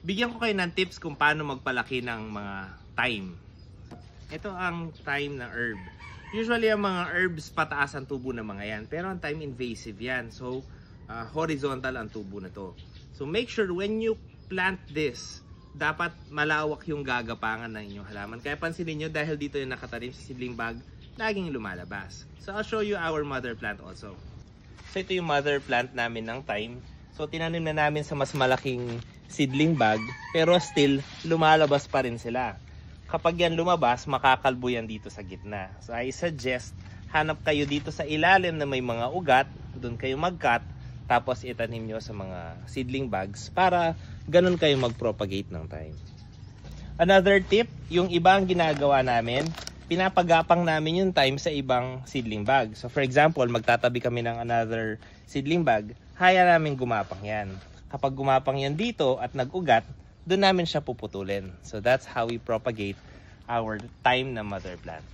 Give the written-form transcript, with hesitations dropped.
Bigyan ko kayo ng tips kung paano magpalaki ng mga thyme. Ito ang thyme na herb. Usually ang mga herbs pataas ang tubo ng mga yan, pero ang thyme invasive yan. So horizontal ang tubo na to. So make sure when you plant this, dapat malawak yung gagapangan ng inyong halaman. Kaya pansinin nyo, dahil dito yung nakatanim sa seedling bag, laging lumalabas. So I'll show you our mother plant also. So ito yung mother plant namin ng thyme. So tinanim na namin sa mas malaking seedling bag, pero still lumalabas pa rin sila. Kapag yan lumabas, makakalbo yan dito sa gitna. So I suggest, hanap kayo dito sa ilalim na may mga ugat, doon kayo mag-cut, tapos itanim nyo sa mga seedling bags para ganun kayo mag-propagate ng thyme. Another tip, yung ibang ginagawa namin, pinapagapang namin yung thyme sa ibang seedling bag. So for example, magtatabi kami ng another seedling bag, haya namin gumapang yan. Kapag gumapang yan dito at nag-ugat, doon namin siya puputulin. So that's how we propagate our thyme na mother plant.